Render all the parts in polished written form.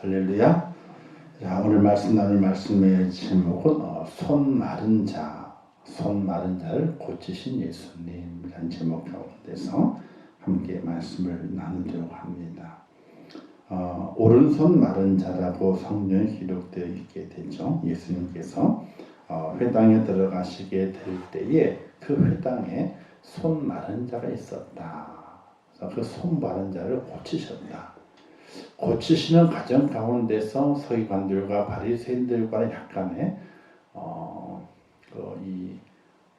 할렐루야. 자, 오늘 말씀 나눌 말씀의 제목은 손 마른 자를 고치신 예수님이라는 제목 가운데서 함께 말씀을 나누려고 합니다. 오른손 마른 자라고 성경에 기록되어 있게 되죠. 예수님께서 회당에 들어가시게 될 때에 그 회당에 손 마른 자가 있었다. 그래서 그 손 마른 자를 고치셨다. 고치시는 과정 가운데서 서기관들과 바리새인들과의 약간의 이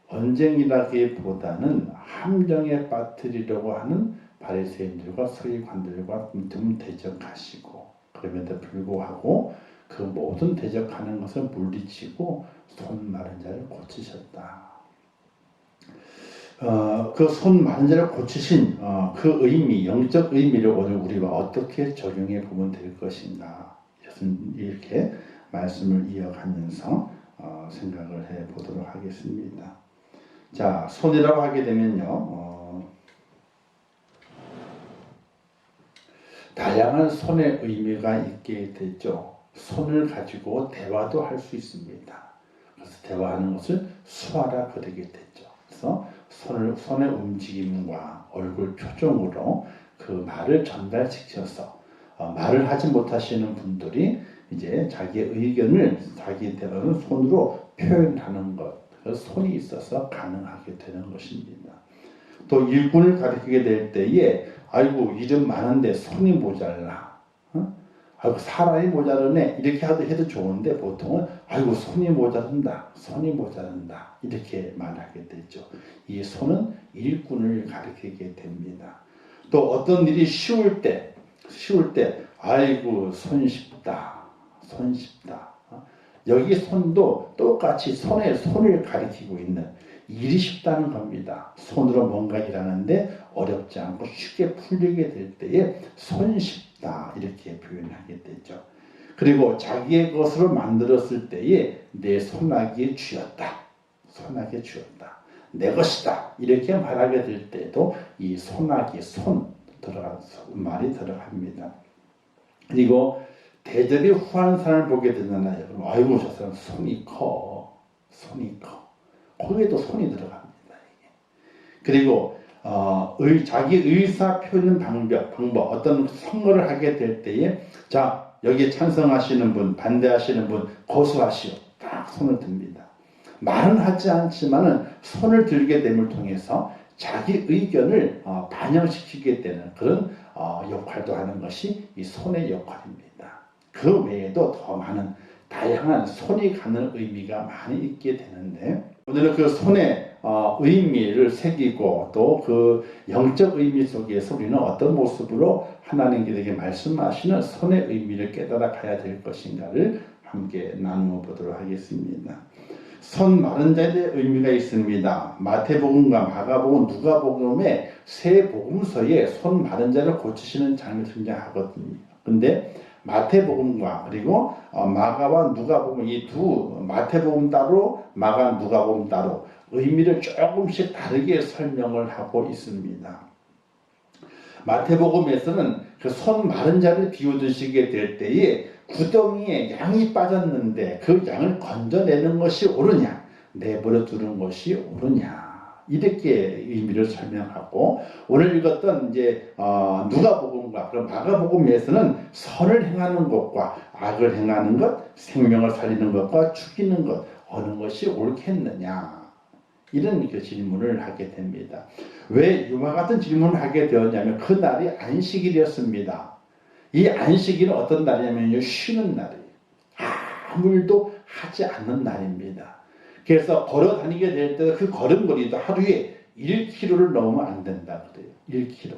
언쟁이라기보다는 함정에 빠뜨리려고 하는 바리새인들과 서기관들과 좀 대적하시고, 그럼에도 불구하고 그 모든 대적하는 것을 물리치고 손 마른 자를 고치셨다. 그 손 마른 자를 고치신 그 의미, 영적 의미를 오늘 우리가 어떻게 적용해 보면 될 것인가, 이렇게 말씀을 이어가면서 생각을 해 보도록 하겠습니다. 자, 손이라고 하게 되면요, 다양한 손의 의미가 있게 되죠. 손을 가지고 대화도 할 수 있습니다. 그래서 대화하는 것을 수화라 그러게 되죠. 그래서 손의 움직임과 얼굴 표정으로 그 말을 전달시켜서 말을 하지 못하시는 분들이 이제 자기의 의견을 자기대로는 손으로 표현하는 것, 그래서 손이 있어서 가능하게 되는 것입니다. 또 일꾼을 가리키게 될 때에 아이고 이름 많은데 손이 모자라, 아이고 사람이 모자르네, 이렇게 해도 좋은데 보통은 아이고 손이 모자른다 이렇게 말하게 되죠. 이 손은 일꾼을 가리키게 됩니다. 또 어떤 일이 쉬울 때 아이고 손쉽다. 여기 손도 똑같이 손을 가리키고 있는, 일이 쉽다는 겁니다. 손으로 뭔가 일하는데 어렵지 않고 쉽게 풀리게 될 때에 손쉽다 이렇게 표현하게 되죠. 그리고 자기의 것으로 만들었을 때에 내 손아귀에 쥐었다, 내 것이다 이렇게 말하게 될 때도 이 손아귀, 말이 들어갑니다. 그리고 대접이 후한 사람을 보게 되잖아요. 그럼 아이고 저 사람 손이 커. 거기에도 손이 들어갑니다. 이게. 그리고 자기 의사 표현 방법, 어떤 선거를 하게 될 때에 자 여기에 찬성하시는 분, 반대하시는 분 고수하시오. 딱 손을 듭니다. 말은 하지 않지만은 손을 들게 됨을 통해서 자기 의견을 반영시키게 되는 그런 역할도 하는 것이 이 손의 역할입니다. 그 외에도 더 많은 다양한 손이 갖는 의미가 많이 있게 되는데, 오늘은 그 손의 의미를 새기고 또 그 영적 의미 속에서 우리는 어떤 모습으로 하나님께 말씀하시는 손의 의미를 깨달아 가야 될 것인가를 함께 나누어 보도록 하겠습니다. 손 마른 자에 대한 의미가 있습니다. 마태복음과 마가복음, 누가복음의 세 복음서에 손 마른 자를 고치시는 장면이 등장하거든요. 근데 마태복음과 그리고 마가와 누가복음, 이 두, 마태복음 따로 마가 누가복음 따로 의미를 조금씩 다르게 설명을 하고 있습니다. 마태복음에서는 그 손 마른 자를 비유드시게 될 때에 구덩이에 양이 빠졌는데 그 양을 건져내는 것이 옳으냐, 내버려 두는 것이 옳으냐, 이렇게 의미를 설명하고, 오늘 읽었던 이제 누가복음과 그럼 마가복음에서는 선을 행하는 것과 악을 행하는 것, 생명을 살리는 것과 죽이는 것, 어느 것이 옳겠느냐, 이런 질문을 하게 됩니다. 왜 이와 같은 질문을 하게 되었냐면 그 날이 안식일이었습니다. 이 안식일은 어떤 날이냐면요, 쉬는 날이에요. 아무 일도 하지 않는 날입니다. 그래서 걸어 다니게 될 때 그 걸음걸이도 하루에 1km를 넘으면 안 된다 그래요. 1km.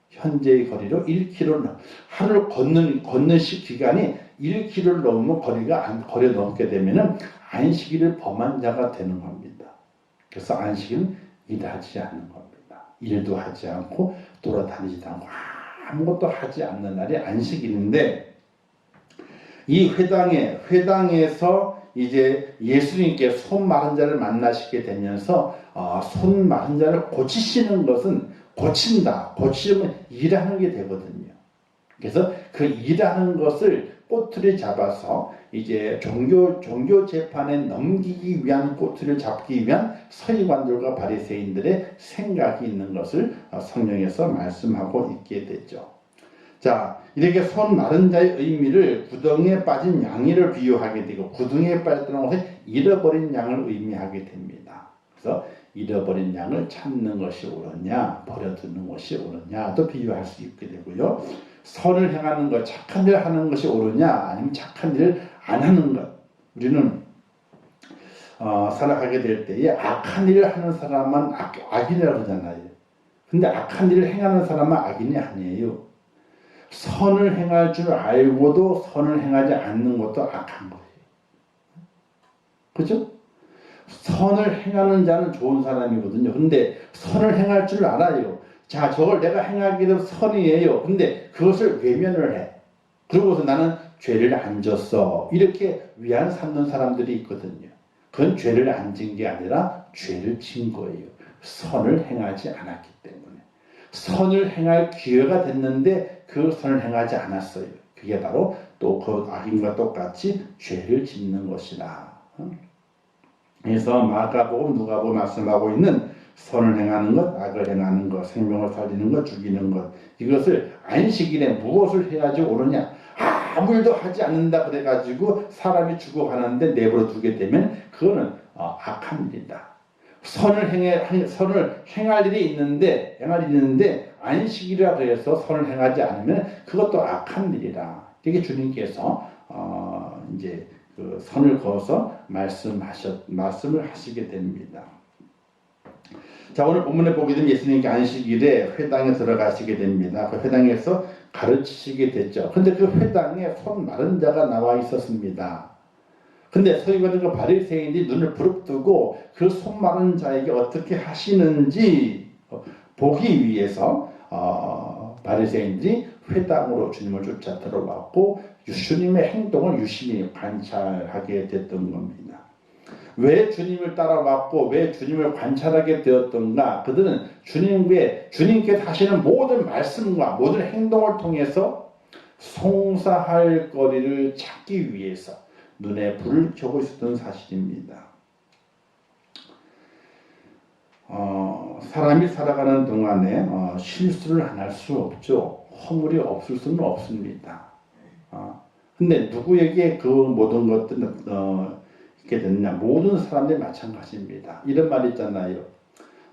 현재의 거리로 1km를 하루를 걷는 기간이 1km를 넘으면 거리 넘게 되면은 안식일을 범한 자가 되는 겁니다. 그래서 안식일은 일하지 않는 겁니다. 일도 하지 않고 돌아다니지도 않고 아무것도 하지 않는 날이 안식일인데, 이 회당에서 이제 예수님께 손 마른 자를 만나시게 되면서 손 마른 자를 고치시는 것은 고치면 일하는 게 되거든요. 그래서 그 일하는 것을 꼬투리 잡아서 이제 종교 재판에 넘기기 위한 꼬투리를 잡기 위한 서기관들과 바리새인들의 생각이 있는 것을 성경에서 말씀하고 있게 되죠. 자, 이렇게 손 마른 자의 의미를 구덩이에 빠진 양이를 비유하게 되고 구덩이에 빠졌다는 것은 잃어버린 양을 의미하게 됩니다. 그래서 잃어버린 양을 찾는 것이 옳으냐 버려두는 것이 옳으냐도 비유할 수 있게 되고요. 선을 행하는 것, 착한 일을 하는 것이 옳으냐 아니면 착한 일을 안 하는 것. 우리는 살아가게 될 때에 악한 일을 하는 사람은 악인이라고 그러잖아요. 근데 악한 일을 행하는 사람은 악인이 아니에요. 선을 행할 줄 알고도 선을 행하지 않는 것도 악한 거예요. 그죠? 선을 행하는 자는 좋은 사람이거든요. 근데 선을 행할 줄 알아요. 자, 저걸 내가 행하게 되면 선이에요. 근데 그것을 외면을 해. 그러고서 나는 죄를 안 졌어. 이렇게 위안 삼는 사람들이 있거든요. 그건 죄를 안 진 게 아니라 죄를 진 거예요. 선을 행하지 않았기 때문에. 선을 행할 기회가 됐는데 그 선을 행하지 않았어요. 그게 바로 또 그 악인과 똑같이 죄를 짓는 것이다. 그래서 마가복음, 누가복음 말씀하고 있는 선을 행하는 것, 악을 행하는 것, 생명을 살리는 것, 죽이는 것, 이것을 안식일에 무엇을 해야지 옳으냐? 아무 일도 하지 않는다 그래가지고 사람이 죽어가는데 내버려 두게 되면 그거는 악한 일이다. 선을 행할 일이 있는데 안식일이라 해서 선을 행하지 않으면 그것도 악한 일이라. 이게 주님께서 이제 그 선을 그어서 말씀을 하시게 됩니다. 자, 오늘 본문에 보게 되면 예수님께 안식일에 회당에 들어가시게 됩니다. 그 회당에서 가르치시게 됐죠. 근데 그 회당에 손 마른 자가 나와 있었습니다. 근데 서기관들과 바리새인들이 눈을 부릅뜨고 그 손 마른 자에게 어떻게 하시는지 보기 위해서 바리새인들이 회당으로 주님을 쫓아 들어왔고 주님의 행동을 유심히 관찰하게 됐던 겁니다. 왜 주님을 따라왔고 왜 주님을 관찰하게 되었던가? 그들은 주님께서 하시는 모든 말씀과 모든 행동을 통해서 송사할 거리를 찾기 위해서 눈에 불을 켜고 있었던 사실입니다. 사람이 살아가는 동안에 실수를 안 할 수 없죠. 허물이 없을 수는 없습니다. 근데 누구에게 그 모든 것들은 있게 됐느냐? 모든 사람들이 마찬가지입니다. 이런 말이 있잖아요.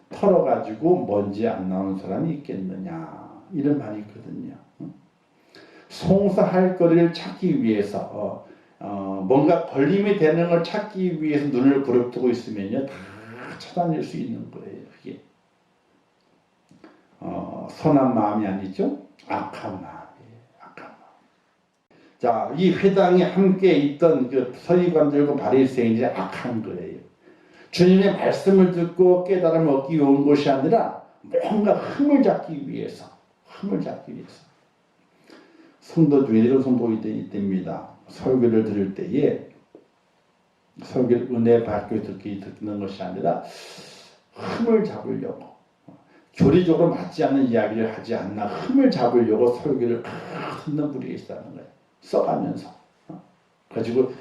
털어가지고 먼지 안 나오는 사람이 있겠느냐? 이런 말이 있거든요. 송사할 거리를 찾기 위해서 뭔가 걸림이 되는 걸 찾기 위해서 눈을 부릅뜨고 있으면요, 다 찾아낼 수 있는 거예요. 그게 선한 마음이 아니죠, 악한 마음이에요. 악한 마음. 자, 이 회당에 함께 있던 그 서기관들과 바리새인들이 악한 거예요. 주님의 말씀을 듣고 깨달음을 얻기 위해 온 것이 아니라 뭔가 흠을 잡기 위해서. 성도 중에 이런 성도들이 됩니다. 설교를 들을 때에 설교를 은혜 받고 듣는 것이 아니라 흠을 잡으려고, 교리적으로 맞지 않는 이야기를 하지 않나 흠을 잡으려고 설교를 듣는 분이 있다는 거예요. 써가면서 가지고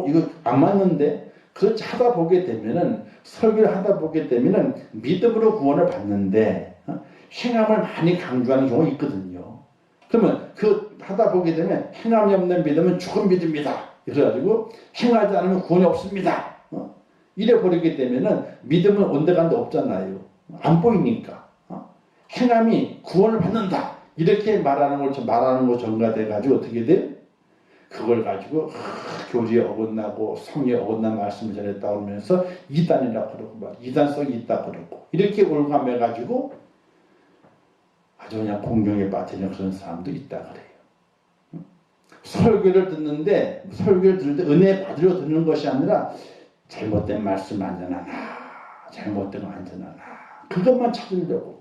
이거 안 맞는데, 그렇게 하다 보게 되면은, 설교를 하다 보게 되면은 믿음으로 구원을 받는데 행함을 많이 강조하는 경우가 있거든요. 그러면 그 하다 보게 되면 행함이 없는 믿음은 죽은 믿음이다. 그래가지고 행하지 않으면 구원이 없습니다. 이래 버리게 되면은 믿음은 온데간데 없잖아요. 안 보이니까. 행함이 구원을 받는다. 이렇게 말하는 거 전가돼가지고 어떻게 돼? 그걸 가지고 교리에 어긋나고 성에 어긋난 말씀을 전했다 그러면서 이단이라고 그러고 이단성이 있다 그러고 이렇게 올가매가지고 아주 그냥 공경에 빠지는 그런 사람도 있다 그래요. 설교를 들을 때 은혜 받으려 듣는 것이 아니라 잘못된 말씀 안전하나, 잘못된 거 안전하나, 그것만 찾으려고.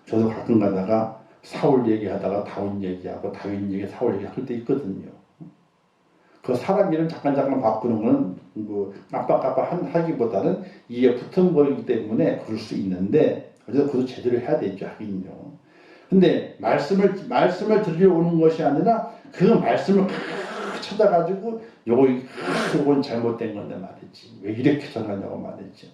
저도 가끔 가다가 사울 얘기하다가 다윗 얘기하고 다윗 얘기 사울 얘기할 때 있거든요. 그 사람 이름 잠깐 바꾸는 거는 뭐 깜빡깜빡 하기보다는 이에 붙은 거이기 때문에 그럴 수 있는데, 그래서 그것도 제대로 해야 되죠, 하긴요. 근데 말씀을 들으러 오는 것이 아니라 그 말씀을 찾아가지고 요건 잘못된 건데 말이지. 왜 이렇게 전하냐고 말이지.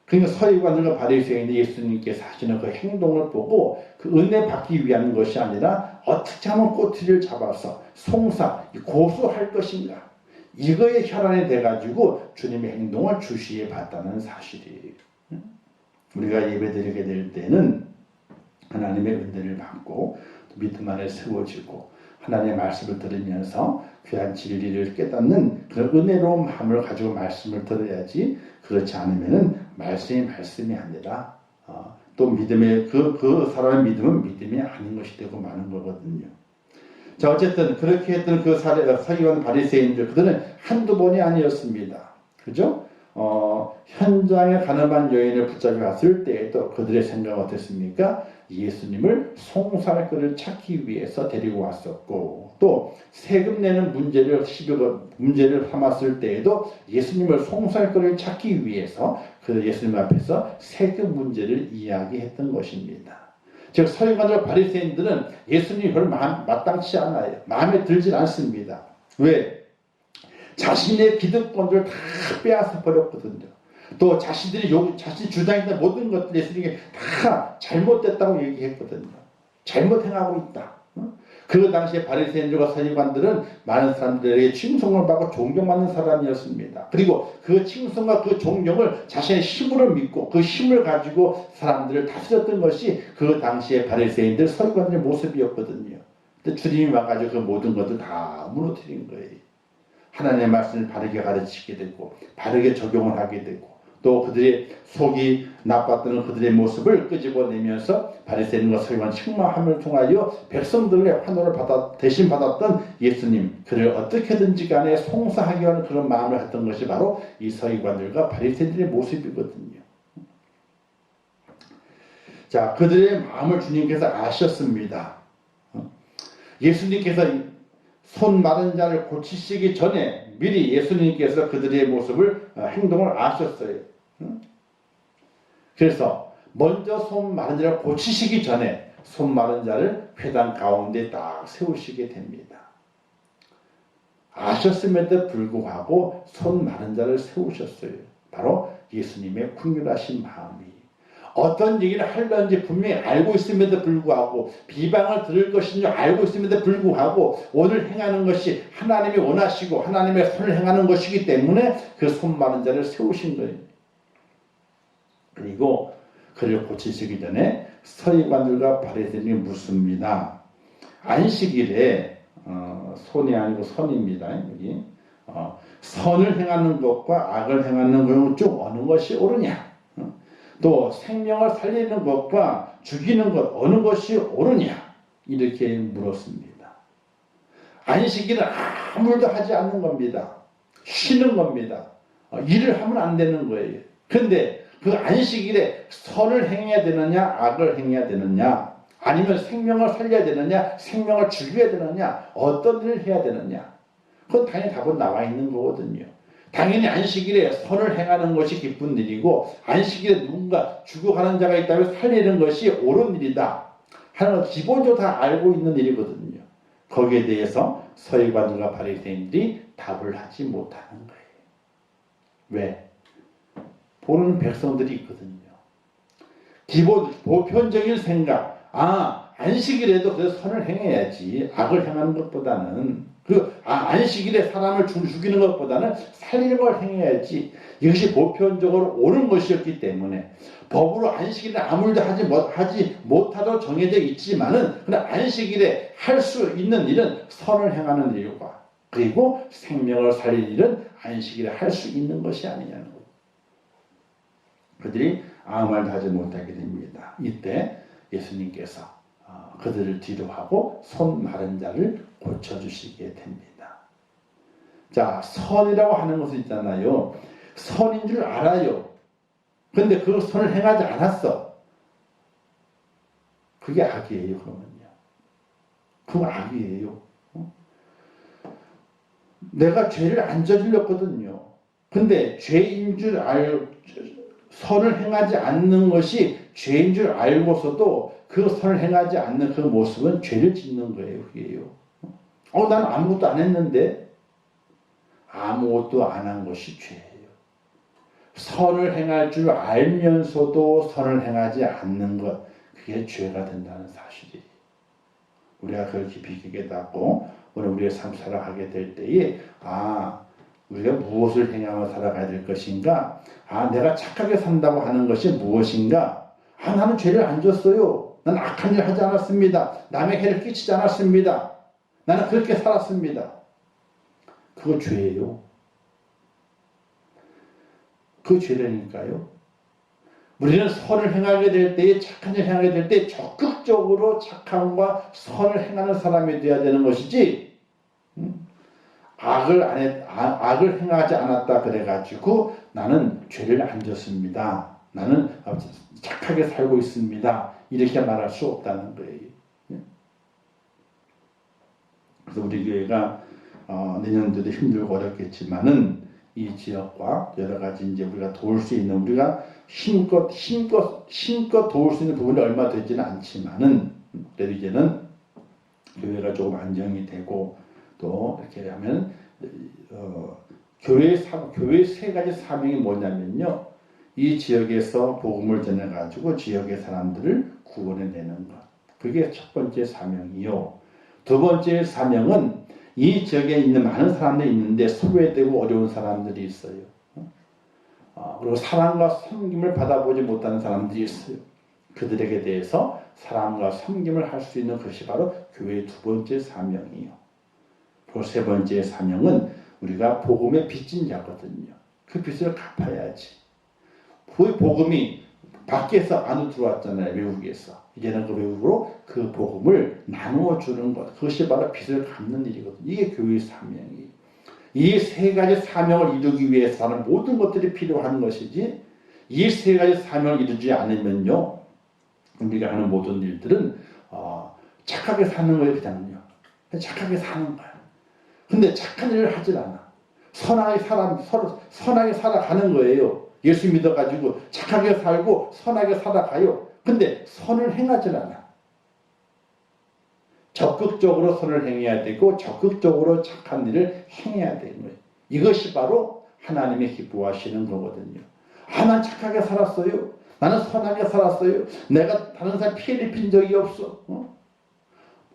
그러니까 서기관들과 바리새인이 예수님께서 하시는 그 행동을 보고 그 은혜 받기 위한 것이 아니라 어떻게 하면 꼬투리를 잡아서 고소할 것인가. 이거에 혈안이 돼가지고 주님의 행동을 주시해 봤다는 사실이에요. 우리가 예배드리게 될 때는 하나님의 은혜를 받고 믿음 안에 세워지고 하나님의 말씀을 들으면서 귀한 진리를 깨닫는 그런 은혜로운 마음을 가지고 말씀을 들어야지. 그렇지 않으면은 말씀이 아니라 또 믿음의 그 사람의 믿음은 믿음이 아닌 것이 되고 마는 거거든요. 자, 어쨌든 그렇게 했던 그 서기관 바리새인들, 그들은 한두 번이 아니었습니다. 그죠? 현장에 가늠한 여인을 붙잡혀 갔을 때에도 그들의 생각은 어땠습니까? 예수님을 송사할 것을 찾기 위해서 데리고 왔었고, 또 세금 내는 문제를 삼았을 때에도 예수님을 송사할 것을 찾기 위해서 그 예수님 앞에서 세금 문제를 이야기했던 것입니다. 즉 서기관들 바리새인들은 예수님이 별로 마땅치 않아요. 마음에 들질 않습니다. 왜? 자신의 기득권들을 다 빼앗아 버렸거든요. 또 자신이 주장했던 모든 것들 예수님이 다 잘못됐다고 얘기했거든요. 잘못 행하고 있다. 그 당시에 바리새인들과 서기관들은 많은 사람들에게 칭송을 받고 존경받는 사람이었습니다. 그리고 그 칭송과 그 존경을 자신의 힘으로 믿고 그 힘을 가지고 사람들을 다스렸던 것이 그 당시에 바리새인들 서기관들의 모습이었거든요. 근데 주님이 와가지고 그 모든 것을 다 무너뜨린 거예요. 하나님의 말씀을 바르게 가르치게 되고 바르게 적용을 하게 되고 또 그들의 속이 나빴던 그들의 모습을 끄집어내면서 바리새인과 서기관 책망함을 통하여 백성들의 환호를 대신 받았던 예수님, 그를 어떻게든지 간에 송사하기 위한 그런 마음을 했던 것이 바로 이 서기관들과 바리새인들의 모습이거든요. 자, 그들의 마음을 주님께서 아셨습니다. 예수님께서 손 마른 자를 고치시기 전에 미리 예수님께서 그들의 모습을 행동을 아셨어요. 그래서 먼저 손 마른 자를 고치시기 전에 손 마른 자를 회당 가운데 딱 세우시게 됩니다. 아셨음에도 불구하고 손 마른 자를 세우셨어요. 바로 예수님의 긍휼하신 마음이. 어떤 얘기를 하려는지 분명히 알고 있음에도 불구하고 비방을 들을 것인 줄 알고 있음에도 불구하고 오늘 행하는 것이 하나님이 원하시고 하나님의 손을 행하는 것이기 때문에 그 손 마른 자를 세우신 거예요. 그리고 그를 고치시기 전에 서기관들과 바리새인이 묻습니다. 안식일에 손이 아니고 선입니다. 여기 선을 행하는 것과 악을 행하는 것 중 어느 것이 옳으냐? 또 생명을 살리는 것과 죽이는 것 어느 것이 옳으냐? 이렇게 물었습니다. 안식일은 아무 일도 하지 않는 겁니다. 쉬는 겁니다. 일을 하면 안 되는 거예요. 그런데 그 안식일에 선을 행해야 되느냐 악을 행해야 되느냐 아니면 생명을 살려야 되느냐 생명을 죽여야 되느냐 어떤 일을 해야 되느냐 그건 당연히 답은 나와 있는 거거든요. 당연히 안식일에 선을 행하는 것이 기쁜 일이고 안식일에 누군가 죽어가는 자가 있다면 살리는 것이 옳은 일이다 하는 건 기본적으로 다 알고 있는 일이거든요. 거기에 대해서 서기관들과 바리새인들이 답을 하지 못하는 거예요. 왜? 보는 백성들이 있거든요. 보편적인 생각, 안식일에도 그래서 선을 행해야지 악을 행하는 것보다는 안식일에 사람을 죽이는 것보다는 살리는 걸 행해야지 이것이 보편적으로 옳은 것이었기 때문에 법으로 안식일에 아무 일도 하지 못하도록 정해져 있지만은 그러나 안식일에 할 수 있는 일은 선을 행하는 일과 그리고 생명을 살릴 일은 안식일에 할 수 있는 것이 아니냐는 거예요. 그들이 아무 말도 하지 못하게 됩니다. 이때 예수님께서 그들을 뒤로하고 손 마른 자를 고쳐주시게 됩니다. 자, 선이라고 하는 것은 있잖아요. 선인 줄 알아요. 그런데 그 선을 행하지 않았어. 그게 악이에요. 그러면요. 그건 악이에요. 내가 죄를 안 저질렀거든요. 근데 죄인 줄 알고 선을 행하지 않는 것이 죄인 줄 알고서도 그 선을 행하지 않는 그 모습은 죄를 짓는 거예요. 그게요. 나는 아무것도 안 했는데 아무것도 안 한 것이 죄예요. 선을 행할 줄 알면서도 선을 행하지 않는 것, 그게 죄가 된다는 사실이에요. 우리가 그걸 깊이 깨닫고 오늘 우리의 삶 살아가게 될 때에 우리가 무엇을 행하며 살아가야 될 것인가? 내가 착하게 산다고 하는 것이 무엇인가? 나는 죄를 안 졌어요. 나는 악한 일 하지 않았습니다. 남의 해를 끼치지 않았습니다. 나는 그렇게 살았습니다. 그거 죄예요. 그 죄라니까요. 우리는 선을 행하게 될 때에, 착한 일을 행하게 될 때 적극적으로 착함과 선을 행하는 사람이 되어야 되는 것이지, 악을 행하지 않았다 그래가지고 나는 죄를 안 졌습니다. 나는 착하게 살고 있습니다. 이렇게 말할 수 없다는 거예요. 그래서 우리 교회가 내년도도 힘들고 어렵겠지만은 이 지역과 여러 가지 이제 우리가 도울 수 있는, 우리가 힘껏 도울 수 있는 부분이 얼마 되지는 않지만은 그래도 이제는 교회가 조금 안정이 되고 또 이렇게 하면 교회 세 가지 사명이 뭐냐면요, 이 지역에서 복음을 전해 가지고 지역의 사람들을 구원해 내는 것, 그게 첫 번째 사명이요. 두 번째 사명은 이 지역에 있는 많은 사람들이 있는데 소외되고 어려운 사람들이 있어요. 그리고 사랑과 섬김을 받아보지 못하는 사람들이 있어요. 그들에게 대해서 사랑과 섬김을 할 수 있는 것이 바로 교회의 두 번째 사명이에요. 그리고 세 번째 사명은 우리가 복음의 빚진 자거든요. 그 빚을 갚아야지. 그 복음이 밖에서 안으로 들어왔잖아요. 외국에서. 이제는 그 외국으로 그 복음을 나누어 주는 것. 그것이 바로 빚을 갚는 일이거든요. 이게 교회의 사명이에요. 이 세 가지 사명을 이루기 위해서는 모든 것들이 필요한 것이지, 이 세 가지 사명을 이루지 않으면요, 우리가 하는 모든 일들은 착하게 사는 거예요. 그냥요. 착하게 사는 거야. 근데 착한 일을 하질 않아. 선하게 살아가는 거예요. 예수 믿어가지고 착하게 살고 선하게 살아가요. 근데 선을 행하질 않아. 적극적으로 선을 행해야 되고 적극적으로 착한 일을 행해야 되는 거예요. 이것이 바로 하나님이 기뻐하시는 거거든요. 난 착하게 살았어요. 나는 선하게 살았어요. 내가 다른 사람 피해를 입힌 적이 없어.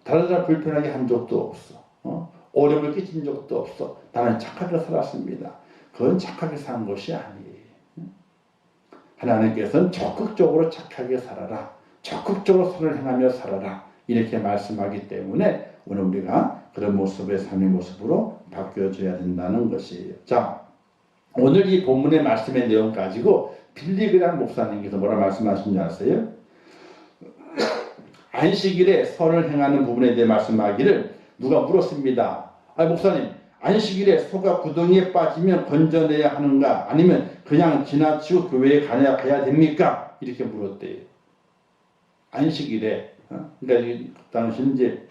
다른 사람 불편하게 한 적도 없어. 어려움을 끼친 적도 없어. 나는 착하게 살았습니다. 그건 착하게 사는 것이 아니에요. 하나님께서는 적극적으로 착하게 살아라. 적극적으로 선을 행하며 살아라. 이렇게 말씀하기 때문에 오늘 우리가 그런 모습의 삶의 모습으로 바뀌어줘야 된다는 것이에요. 자, 오늘 이 본문의 말씀의 내용 가지고 빌리그람 목사님께서 뭐라 말씀하신 줄 아세요? 안식일에 선을 행하는 부분에 대해 말씀하기를 누가 물었습니다. 목사님, 안식일에 소가 구덩이에 빠지면 건져내야 하는가? 아니면 그냥 지나치고 교회에 가야 됩니까? 이렇게 물었대요. 안식일에. 그러니까 당시는 이제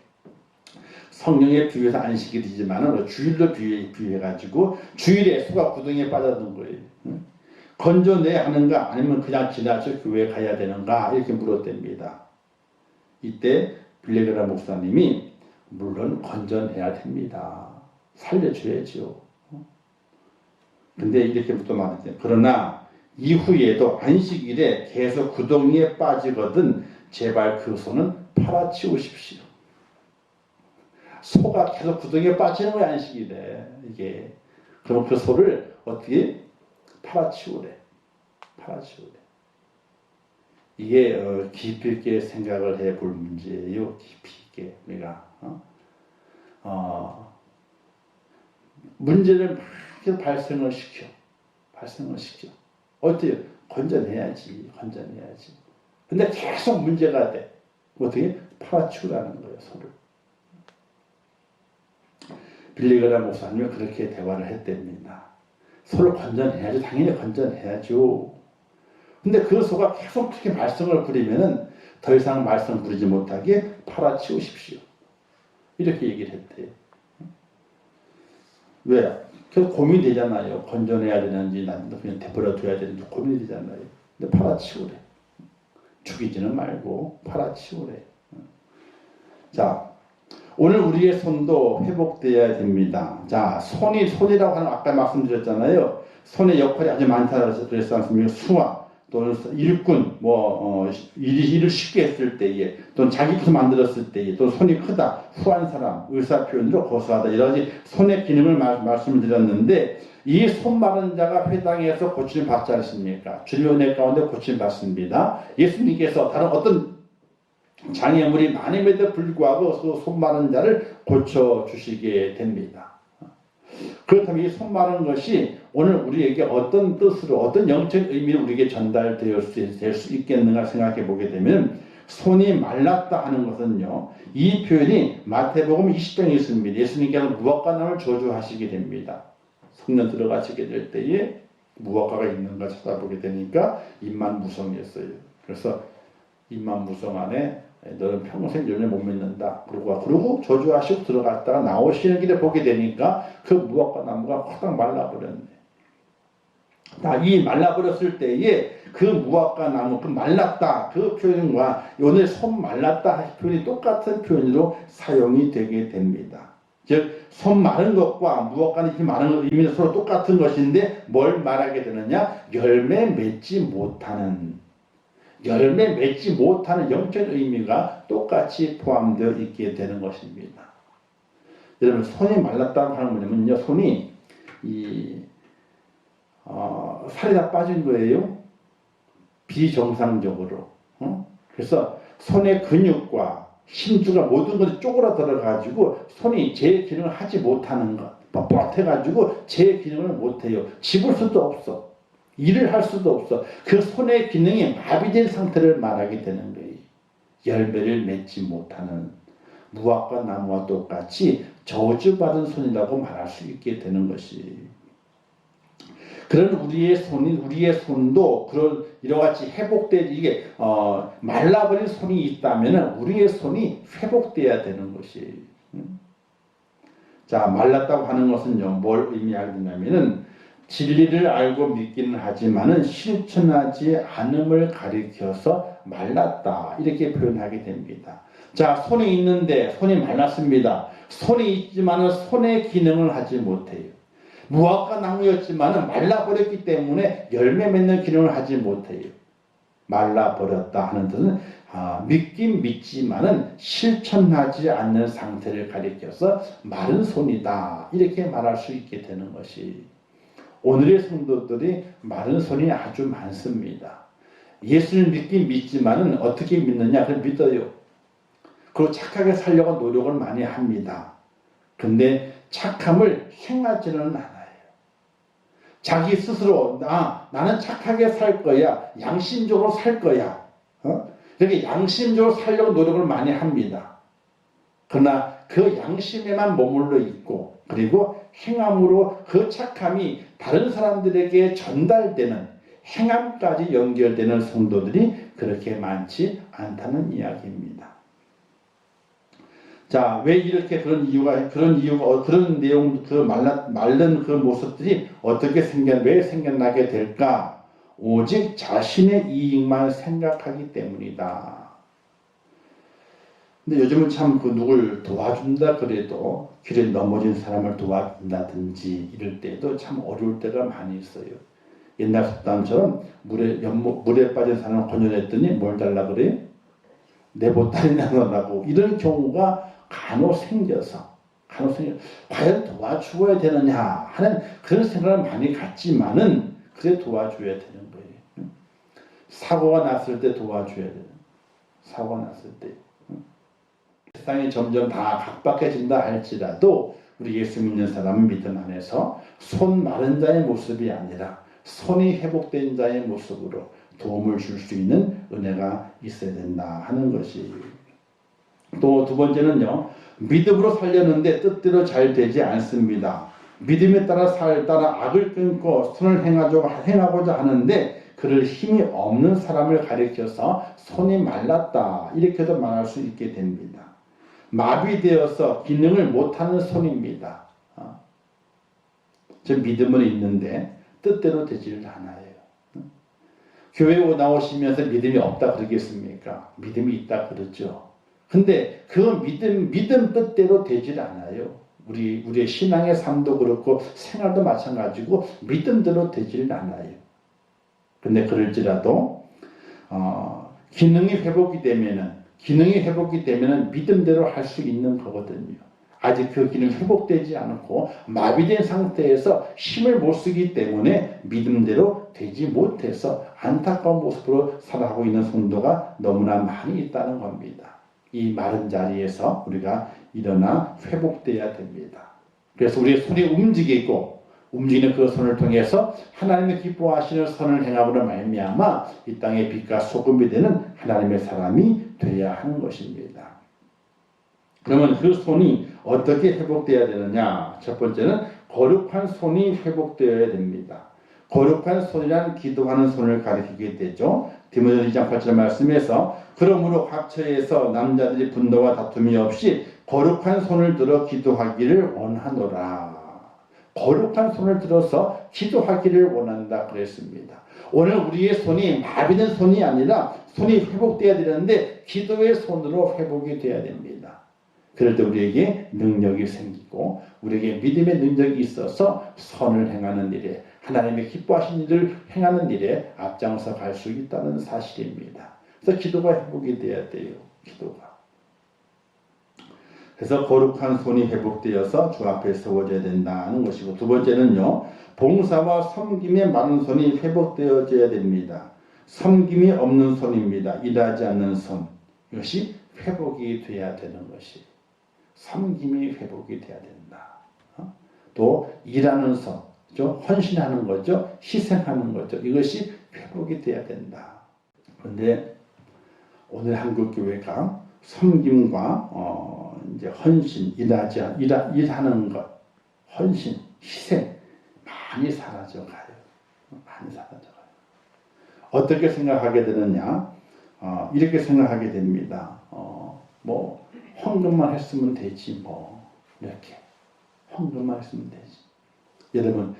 성령에 비유해서 안식일이지만 주일로 비유해가지고 주일에 소가 구덩이에 빠졌던 거예요. 건져내야 하는가? 아니면 그냥 지나치고 교회에 가야 되는가? 이렇게 물었답니다. 이때 빌레그람 목사님이 물론 건져내야 됩니다. 살려줘야죠. 근데 이렇게 또 말했어요. 그러나 이후에도 안식일에 계속 구덩이에 빠지거든 제발 그 소는 팔아치우십시오. 소가 계속 구덩이에 빠지는 거야, 안식일에. 이게. 그럼 그 소를 어떻게 팔아치우래. 이게 깊이 있게 생각을 해볼 문제예요. 깊이 있게 우리가 문제를 막 발생을 시켜. 어떻게 건져내야지. 근데 계속 문제가 돼. 어떻게 팔아치우라는 거예요, 소를. 빌리그람 목사님이 그렇게 대화를 했답니다. 소를 건져내야죠. 당연히 건져내야죠. 근데 그 소가 계속 그렇게 말썽을 부리면은 더 이상 말썽 부리지 못하게 팔아치우십시오. 이렇게 얘기를 했대요. 왜? 계속 고민이 되잖아요. 건져내야 되는지, 그냥 내버려 둬야 되는지 고민이 되잖아요. 근데 팔아치우래. 죽이지는 말고 팔아치우래. 자, 오늘 우리의 손도 회복되어야 됩니다. 자, 손이라고 하는 아까 말씀드렸잖아요. 손의 역할이 아주 많다고 그랬지 않습니까? 수화, 또는 일꾼, 일을 쉽게 했을 때에, 또는 자기 것을 만들었을 때에, 또 손이 크다, 후한 사람, 의사 표현으로 고소하다, 여러 가지 손의 기능을 말씀을 드렸는데, 이 손 마른 자가 회당에서 고침을 받지 않습니까? 주변의 가운데 고침을 받습니다. 예수님께서 다른 어떤 장애물이 많음에도 불구하고 그 손 마른 자를 고쳐주시게 됩니다. 그렇다면 이 손 마른 것이 오늘 우리에게 어떤 뜻으로 어떤 영적 의미로 우리에게 전달될 수 있겠는가 생각해 보게 되면 손이 말랐다 하는 것은요. 이 표현이 마태복음 20장에 있습니다. 예수님께서 무화과 나무를 저주하시게 됩니다. 성령 들어가시게 될 때에 무화과가 있는가 찾아보게 되니까 입만무성이었어요. 그래서 입만무성 안에 너는 평생 열매 못 맺는다. 그러고 저주하시고 들어갔다가 나오시는 길에 보게 되니까 그 무화과 나무가 확 말라버렸네. 이 말라버렸을 때에 그 무화과 나무, 그 말랐다, 그 표현과 오늘 손 말랐다 표현이 똑같은 표현으로 사용이 되게 됩니다. 즉, 손 마른 것과 무화과는 이렇게 마른 것 의미는 서로 똑같은 것인데 뭘 말하게 되느냐? 열매 맺지 못하는 영적 의미가 똑같이 포함되어 있게 되는 것입니다. 여러분, 손이 말랐다고 하는 뭐냐면요, 손이 살이 다 빠진 거예요. 비정상적으로. 그래서 손의 근육과 힘주가 모든 것이 쪼그라들어 가지고 손이 제 기능을 하지 못하는 것, 뻣뻣해 가지고 제 기능을 못해요. 집을 수도 없어. 일을 할 수도 없어. 그 손의 기능이 마비된 상태를 말하게 되는 거예요. 열매를 맺지 못하는 무화과 나무와 똑같이 저주받은 손이라고 말할 수 있게 되는 것이. 그런 우리의 손도 그런 이와 같이 회복된 이게 말라버린 손이 있다면 우리의 손이 회복돼야 되는 것이. 자, 말랐다고 하는 것은요, 뭘 의미하게 되냐면은 진리를 알고 믿기는 하지만은 실천하지 않음을 가리켜서 말랐다 이렇게 표현하게 됩니다. 자, 손이 있는데 손이 말랐습니다. 손이 있지만은 손의 기능을 하지 못해요. 무화과 나무였지만은 말라버렸기 때문에 열매 맺는 기능을 하지 못해요. 말라버렸다 하는 뜻은 믿긴 믿지만은 실천하지 않는 상태를 가리켜서 마른 손이다 이렇게 말할 수 있게 되는 것이. 오늘의 성도들이 마른 손이 아주 많습니다. 예수를 믿긴 믿지만은 어떻게 믿느냐? 그걸 믿어요. 그리고 착하게 살려고 노력을 많이 합니다. 근데 착함을 행하지는 않아요. 자기 스스로 나는 착하게 살 거야. 양심적으로 살 거야. 이렇게 양심적으로 살려고 노력을 많이 합니다. 그러나 그 양심에만 머물러 있고 그리고 행함으로 그 착함이 다른 사람들에게 전달되는 행함까지 연결되는 성도들이 그렇게 많지 않다는 이야기입니다. 자, 왜 이렇게 그런 내용, 마른 그 모습들이 왜 생겨나게 될까? 오직 자신의 이익만 생각하기 때문이다. 근데 요즘은 참 누굴 도와준다 그래도 길에 넘어진 사람을 도와준다든지 이럴 때도 참 어려울 때가 많이 있어요. 옛날 속담처럼 물에 빠진 사람을 건져냈더니 뭘 달라 그래요? 내 보따리나 넣으라고. 이런 경우가 간혹 생겨서 과연 도와주어야 되느냐 하는 그런 생각을 많이 갖지만은 그래 도와줘야 되는 거예요. 사고가 났을 때 도와줘야 돼요. 사고가 났을 때. 세상이 점점 다 각박해진다 할지라도 우리 예수 믿는 사람은 믿음 안에서 손 마른 자의 모습이 아니라 손이 회복된 자의 모습으로 도움을 줄 수 있는 은혜가 있어야 된다 하는 것이. 또 두 번째는요, 믿음으로 살려는데 뜻대로 잘 되지 않습니다. 믿음에 따라 살다가 악을 끊고 선을 행하고자 하는데 그럴 힘이 없는 사람을 가리켜서 손이 말랐다 이렇게도 말할 수 있게 됩니다. 마비되어서 기능을 못하는 손입니다. 저 믿음은 있는데 뜻대로 되지를 않아요. 교회 나오시면서 믿음이 없다 그러겠습니까? 믿음이 있다 그러죠. 근데 그 믿음 뜻대로 되질 않아요. 우리의 신앙의 삶도 그렇고 생활도 마찬가지고 믿음대로 되질 않아요. 근데 그럴지라도 기능이 회복이 되면은 믿음대로 할 수 있는 거거든요. 아직 그 기능이 회복되지 않고 마비된 상태에서 힘을 못 쓰기 때문에 믿음대로 되지 못해서 안타까운 모습으로 살아가고 있는 성도가 너무나 많이 있다는 겁니다. 이 마른 자리에서 우리가 일어나 회복돼야 됩니다. 그래서 우리의 손이 움직이고 움직이는 그 손을 통해서 하나님의 기뻐하시는 선을 행함으로 말미암아 이 땅의 빛과 소금이 되는 하나님의 사람이 되어야 하는 것입니다. 그러면 그 손이 어떻게 회복되어야 되느냐? 첫 번째는 거룩한 손이 회복되어야 됩니다. 거룩한 손이란 기도하는 손을 가리키게 되죠. 디모데 2장 8절 말씀에서 그러므로 각처에서 남자들이 분노와 다툼이 없이 거룩한 손을 들어 기도하기를 원하노라. 거룩한 손을 들어서 기도하기를 원한다 그랬습니다. 오늘 우리의 손이 마비된 손이 아니라 손이 회복되어야 되는데 기도의 손으로 회복이 되어야 됩니다. 그럴 때 우리에게 능력이 생기고 우리에게 믿음의 능력이 있어서 선을 행하는 일에 하나님의 기뻐하신 일을 행하는 일에 앞장서 갈 수 있다는 사실입니다. 그래서 기도가 회복이 돼야 돼요. 기도가. 그래서 거룩한 손이 회복되어서 주 앞에 세워져야 된다는 것이고 두 번째는요. 봉사와 섬김의 많은 손이 회복되어져야 됩니다. 섬김이 없는 손입니다. 일하지 않는 손. 이것이 회복이 돼야 되는 것이. 섬김이 회복이 돼야 된다. 또 일하는 손. 헌신하는 거죠. 희생하는 거죠. 이것이 회복이 돼야 된다. 그런데 오늘 한국교회가 섬김과 이제 헌신, 일하는 것, 헌신, 희생 많이 사라져가요. 많이 사라져가요. 어떻게 생각하게 되느냐? 이렇게 생각하게 됩니다. 뭐 헌금만 했으면 되지 뭐 이렇게 헌금만 했으면 되지. 여러분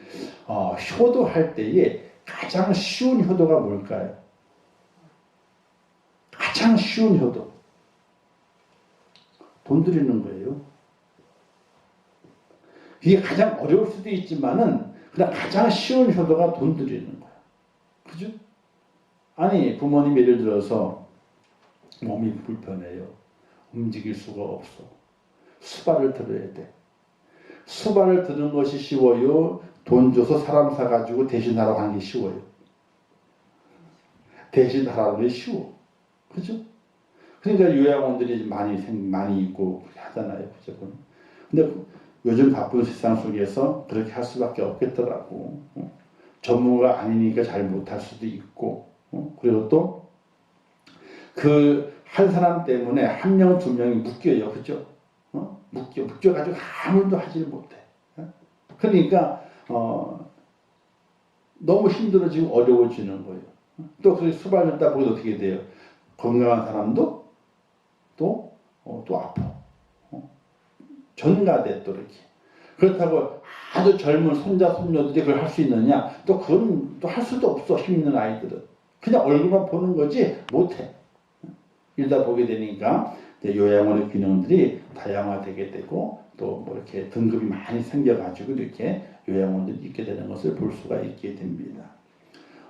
효도할 때에 가장 쉬운 효도가 뭘까요? 가장 쉬운 효도. 돈 드리는 거예요. 이게 가장 어려울 수도 있지만은 그냥 가장 쉬운 효도가 돈 드리는 거야. 그죠? 아니 부모님 예를 들어서 몸이 불편해요. 움직일 수가 없어. 수발을 들어야 돼. 수발을 드는 것이 쉬워요? 돈 줘서 사람 사가지고 대신하라고 하는 게 쉬워요? 대신하라는 게 쉬워. 그죠? 그러니까 요양원들이 많이 있고 하잖아요. 그죠? 근데 요즘 바쁜 세상 속에서 그렇게 할 수밖에 없겠더라고. 전문가 아니니까 잘 못할 수도 있고. 그리고 또 한 사람 때문에 한 명, 두 명이 묶여요. 그죠? 묶여가지고 아무도 하지를 못해. 그러니까, 너무 힘들어지고 어려워지는 거예요. 또 그 수발을 다 보면 어떻게 돼요? 건강한 사람도 또 아파. 전가돼 또 이렇게. 그렇다고 아주 젊은 손자, 손녀들이 그걸 할 수 있느냐? 또 그건 또 할 수도 없어. 힘 있는 아이들은. 그냥 얼굴만 보는 거지 못해. 이러다 보게 되니까 요양원의 기능들이 다양화되게 되고 또 뭐 이렇게 등급이 많이 생겨가지고 이렇게 요양원들이 있게 되는 것을 볼 수가 있게 됩니다.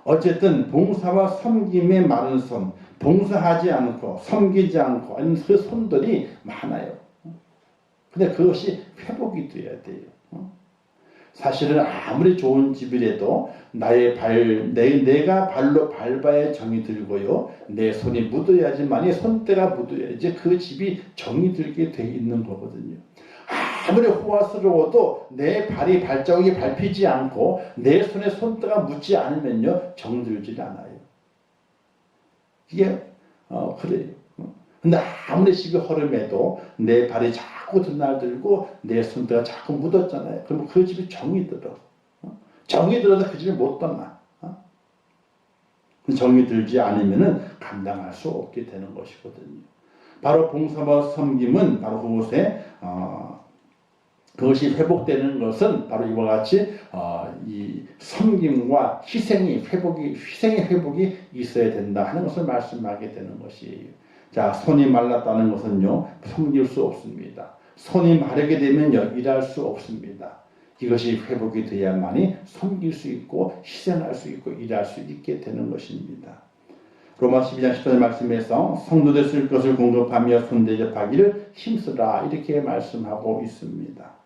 어쨌든 봉사와 섬김의 마른 손, 봉사하지 않고 섬기지 않고 아니면 그 손들이 많아요. 근데 그것이 회복이 돼야 돼요. 사실은 아무리 좋은 집이라도 내가 발로 밟아야 정이 들고요. 내 손이 묻어야지만이 손때가 묻어야지 그 집이 정이 들게 돼 있는 거거든요. 아무리 호화스러워도 내 발자국이 밟히지 않고 내 손에 손때가 묻지 않으면요 정들지 않아요. 이게 그래요. 근데 아무리 집이 허름해도 내 발이 자꾸 드날들고 내 손때가 자꾸 묻었잖아요. 그럼 그 집이 정이 들어. 정이 들어서 그 집을 못 떠나. 정이 들지 않으면은 감당할 수 없게 되는 것이거든요. 바로 봉사와 섬김은 바로 그곳에 그것이 회복되는 것은 바로 이와 같이 이 섬김과 희생의 회복이 있어야 된다 하는 것을 말씀하게 되는 것이에요. 자, 손이 말랐다는 것은요, 섬길 수 없습니다. 손이 마르게 되면요, 일할 수 없습니다. 이것이 회복이 돼야만이 섬길 수 있고 희생할 수 있고 일할 수 있게 되는 것입니다. 로마 12장 10절 말씀에서 성도들 쓸 것을 공급하며 손대접하기를 힘쓰라 이렇게 말씀하고 있습니다.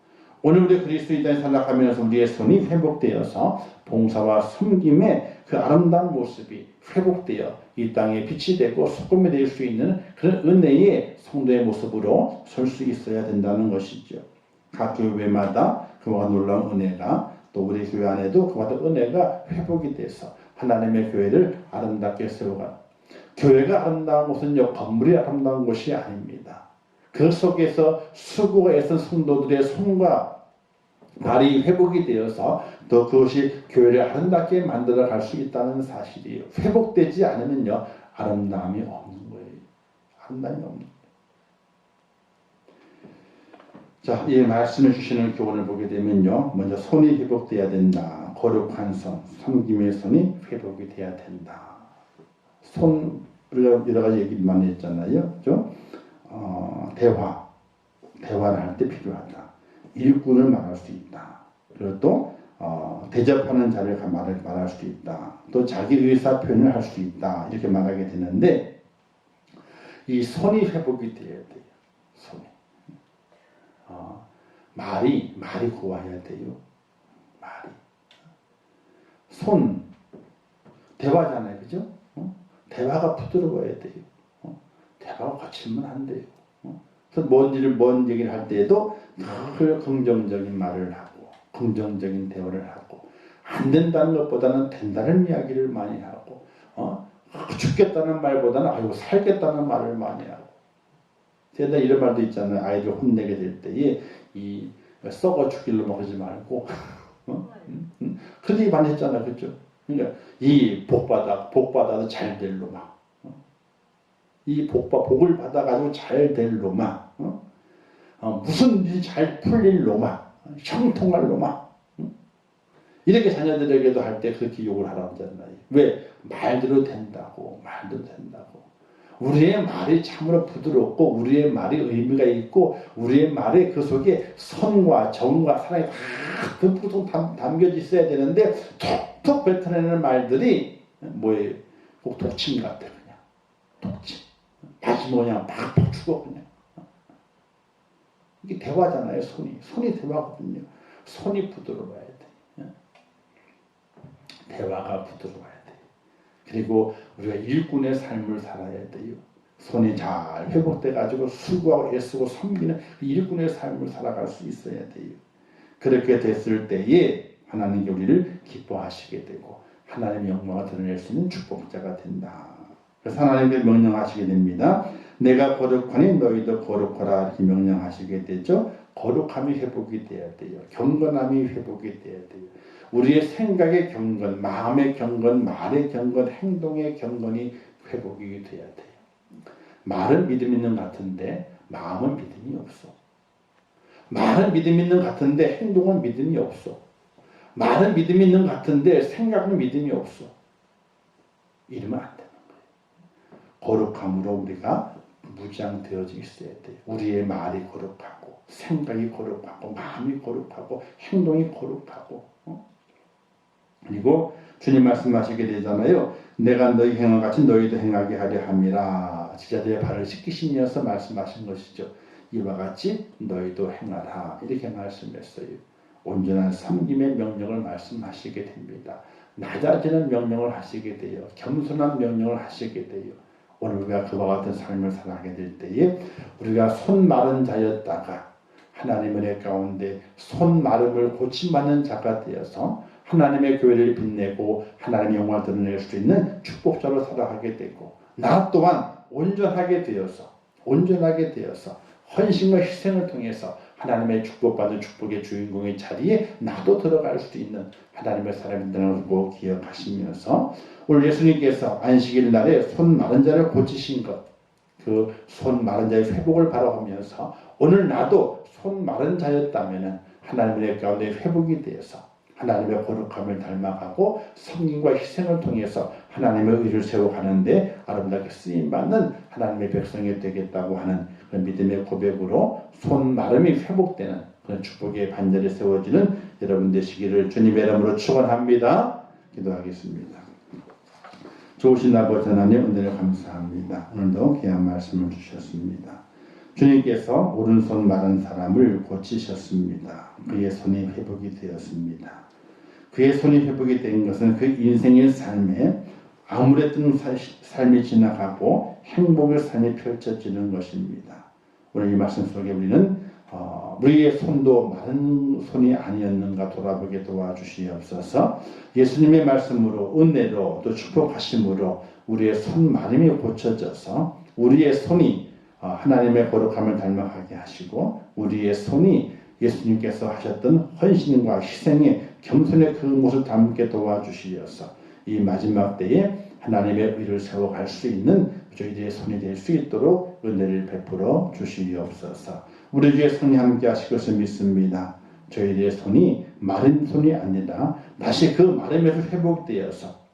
오늘 우리 그리스도인들이 살아가면서 우리의 손이 회복되어서 봉사와 섬김의 그 아름다운 모습이 회복되어 이 땅에 빛이 되고 소금이 될 수 있는 그런 은혜의 성도의 모습으로 설 수 있어야 된다는 것이죠. 각 교회마다 그와 놀라운 은혜가 또 우리 교회 안에도 그와 같은 은혜가 회복이 돼서 하나님의 교회를 아름답게 세워가는 교회가 아름다운 것은요 건물이 아름다운 것이 아닙니다. 그 속에서 수고가 애쓴 성도들의 손과 발이 회복이 되어서 또 그것이 교회를 아름답게 만들어 갈 수 있다는 사실이에요. 회복되지 않으면요 아름다움이 없는 거예요. 아름다움이 없는 거예요. 자, 이 말씀을 주시는 교훈을 보게 되면요 먼저 손이 회복돼야 된다. 거룩한 손, 섬김의 손이 회복이 돼야 된다. 손, 우리가 여러 가지 얘기를 많이 했잖아요. 그죠? 대화를 할 때 필요하다. 일꾼을 말할 수 있다. 그리고 또 대접하는 자를 말할 수 있다. 또 자기 의사 표현을 할 수 있다. 이렇게 말하게 되는데 이 손이 회복이 돼야 돼요. 손이. 말이 고와야 돼요. 말이. 손, 대화잖아요. 그죠? 대화가 부드러워야 돼요. 대화가 거칠면 안 돼요. 그래서 뭔 얘기를 할 때에도 늘 긍정적인 말을 하고 긍정적인 대화를 하고 안 된다는 것보다는 된다는 이야기를 많이 하고 죽겠다는 말보다는 아이고 살겠다는 말을 많이 하고 제가 이런 말도 있잖아요. 아이들 혼내게 될 때에 이 썩어 죽일로 먹지 말고 그런 얘기 많이 했잖아요. 그렇죠? 그러니까 이 복받아도 잘 될 놈아. 이 복을 받아가지고 잘 될 놈아. 무슨 일이 잘 풀릴 놈아. 형통할 놈아. 이렇게 자녀들에게도 할 때 그렇게 욕을 하라잖아요. 왜? 말대로 된다고. 우리의 말이 참으로 부드럽고 우리의 말이 의미가 있고 우리의 말에 그 속에 선과 정과 사랑이 다 듬뿍 담겨져 있어야 되는데 톡톡 뱉어내는 말들이 뭐예요? 꼭 독침 같아 그냥. 독침. 맞으면 그냥 팍팍 죽어 그냥. 이게 대화잖아요. 손이 대화거든요. 손이 부드러워야 돼. 대화가 부드러워야 돼. 그리고 우리가 일꾼의 삶을 살아야 돼요. 손이 잘 회복돼가지고 수고하고 애쓰고 섬기는 일꾼의 삶을 살아갈 수 있어야 돼요. 그렇게 됐을 때에 하나님께 우리를 기뻐하시게 되고 하나님의 영광을 드러낼 수 있는 축복자가 된다. 그래서 하나님께 명령하시게 됩니다. 내가 거룩하니 너희도 거룩하라 이렇게 명령하시게 되죠. 거룩함이 회복이 돼야 돼요. 경건함이 회복이 돼야 돼요. 우리의 생각의 경건, 마음의 경건, 말의 경건, 행동의 경건이 회복이 돼야 돼요. 말은 믿음 있는 것 같은데 마음은 믿음이 없어. 말은 믿음 있는 것 같은데 행동은 믿음이 없어. 말은 믿음 있는 것 같은데 생각은 믿음이 없어. 이러면 안 되는 거예요. 거룩함으로 우리가 무장되어져 있어야 돼요. 우리의 말이 거룩하고 생각이 거룩하고 마음이 거룩하고 행동이 거룩하고 그리고 주님 말씀하시게 되잖아요. 내가 너희 행한 같이 너희도 행하게 하려 함이라. 제자들의 발을 씻기시면서 말씀하신 것이죠. 이와 같이 너희도 행하라. 이렇게 말씀했어요. 온전한 섬김의 명령을 말씀하시게 됩니다. 낮아지는 명령을 하시게 돼요. 겸손한 명령을 하시게 돼요. 오늘 우리가 그와 같은 삶을 살아가게 될 때에 우리가 손 마른 자였다가 하나님의 은혜 가운데 손 마름을 고침받는 자가 되어서 하나님의 교회를 빛내고 하나님의 영광을 드러낼 수 있는 축복자로 살아가게 되고 나 또한 온전하게 되어서 헌신과 희생을 통해서 하나님의 축복받은 축복의 주인공의 자리에 나도 들어갈 수 있는 하나님의 사람이라는 걸 기억하시면서 오늘 예수님께서 안식일 날에 손 마른 자를 고치신 것 그 손 마른 자의 회복을 바라보면서 오늘 나도 손 마른 자였다면 하나님의 가운데 회복이 되어서 하나님의 거룩함을 닮아가고 섬김과 희생을 통해서 하나님의 의를 세워가는데 아름답게 쓰임받는 하나님의 백성이 되겠다고 하는 그런 믿음의 고백으로 손 마름이 회복되는 그런 축복의 반절이 세워지는 여러분 되시기를 주님의 이름으로 축원합니다. 기도하겠습니다. 좋으신 아버지 하나님 은혜를 감사합니다. 오늘도 귀한 말씀을 주셨습니다. 주님께서 오른손 마른 사람을 고치셨습니다. 그의 손이 회복이 되었습니다. 그의 손이 회복이 된 것은 그 인생의 삶에 아무랬던 삶이 지나가고 행복의 삶이 펼쳐지는 것입니다. 오늘 이 말씀 속에 우리는 우리의 손도 마른 손이 아니었는가 돌아보게 도와주시옵소서. 예수님의 말씀으로 은혜로 또 축복하심으로 우리의 손 마름이 고쳐져서 우리의 손이 하나님의 거룩함을 닮아가게 하시고 우리의 손이 예수님께서 하셨던 헌신과 희생의 겸손의 그 모습을 담게 도와주시어서 이 마지막 때에 하나님의 의를 세워갈 수 있는 저희들의 손이 될 수 있도록 은혜를 베풀어 주시옵소서. 우리 주의 손이 함께 하실 것을 믿습니다. 저희들의 손이 마른 손이 아니라 다시 그 마름에서 회복되어서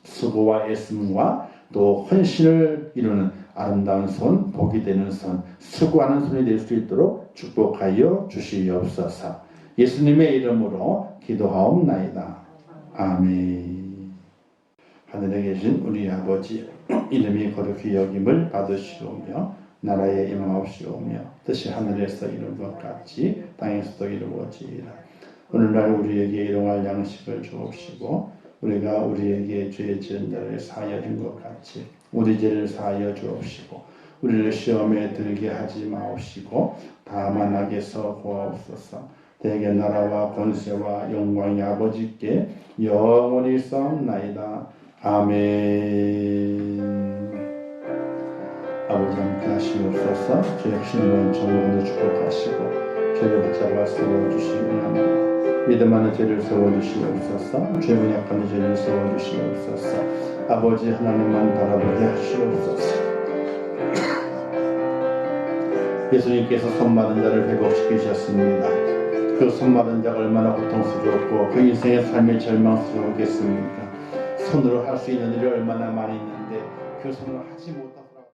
수고와 애씀과 또 헌신을 이루는 아름다운 손, 복이 되는 손, 수고하는 손이 될 수 있도록 축복하여 주시옵소서. 예수님의 이름으로 기도하옵나이다. 아멘. 하늘에 계신 우리 아버지, 이름이 거룩히 여김을 받으시오며 나라에 임하옵시오며 뜻이 하늘에서 이룬 것 같이 땅에서도 이루어지이다. 오늘날 우리에게 일용할 양식을 주옵시고 우리가 우리에게 죄 지은 자를 사하여 준 것 같이 우리 죄를 사하여 주옵시고 우리를 시험에 들게 하지 마옵시고 다만 악에서 구하옵소서. 대개 나라와 권세와 영광이 아버지께 영원히 있사옵나이다. 아멘. 아버지 함께 하시옵소서. 저희 신문 정원을 축복하시고 저를 붙잡아 세워주시옵나니 믿음 안에 죄를 세워주시옵소서. 죄는 약한 죄를 세워주시옵소서. 아버지 하나님만 바라보게 하시옵소서. 예수님께서 손 마른 자를 회복시키셨습니다. 그 손 마른 자가 얼마나 고통스럽고 그 인생의 삶이 절망스러웠겠습니까? 손으로 할 수 있는 일이 얼마나 많이 있는데 그 손으로 하지 못하고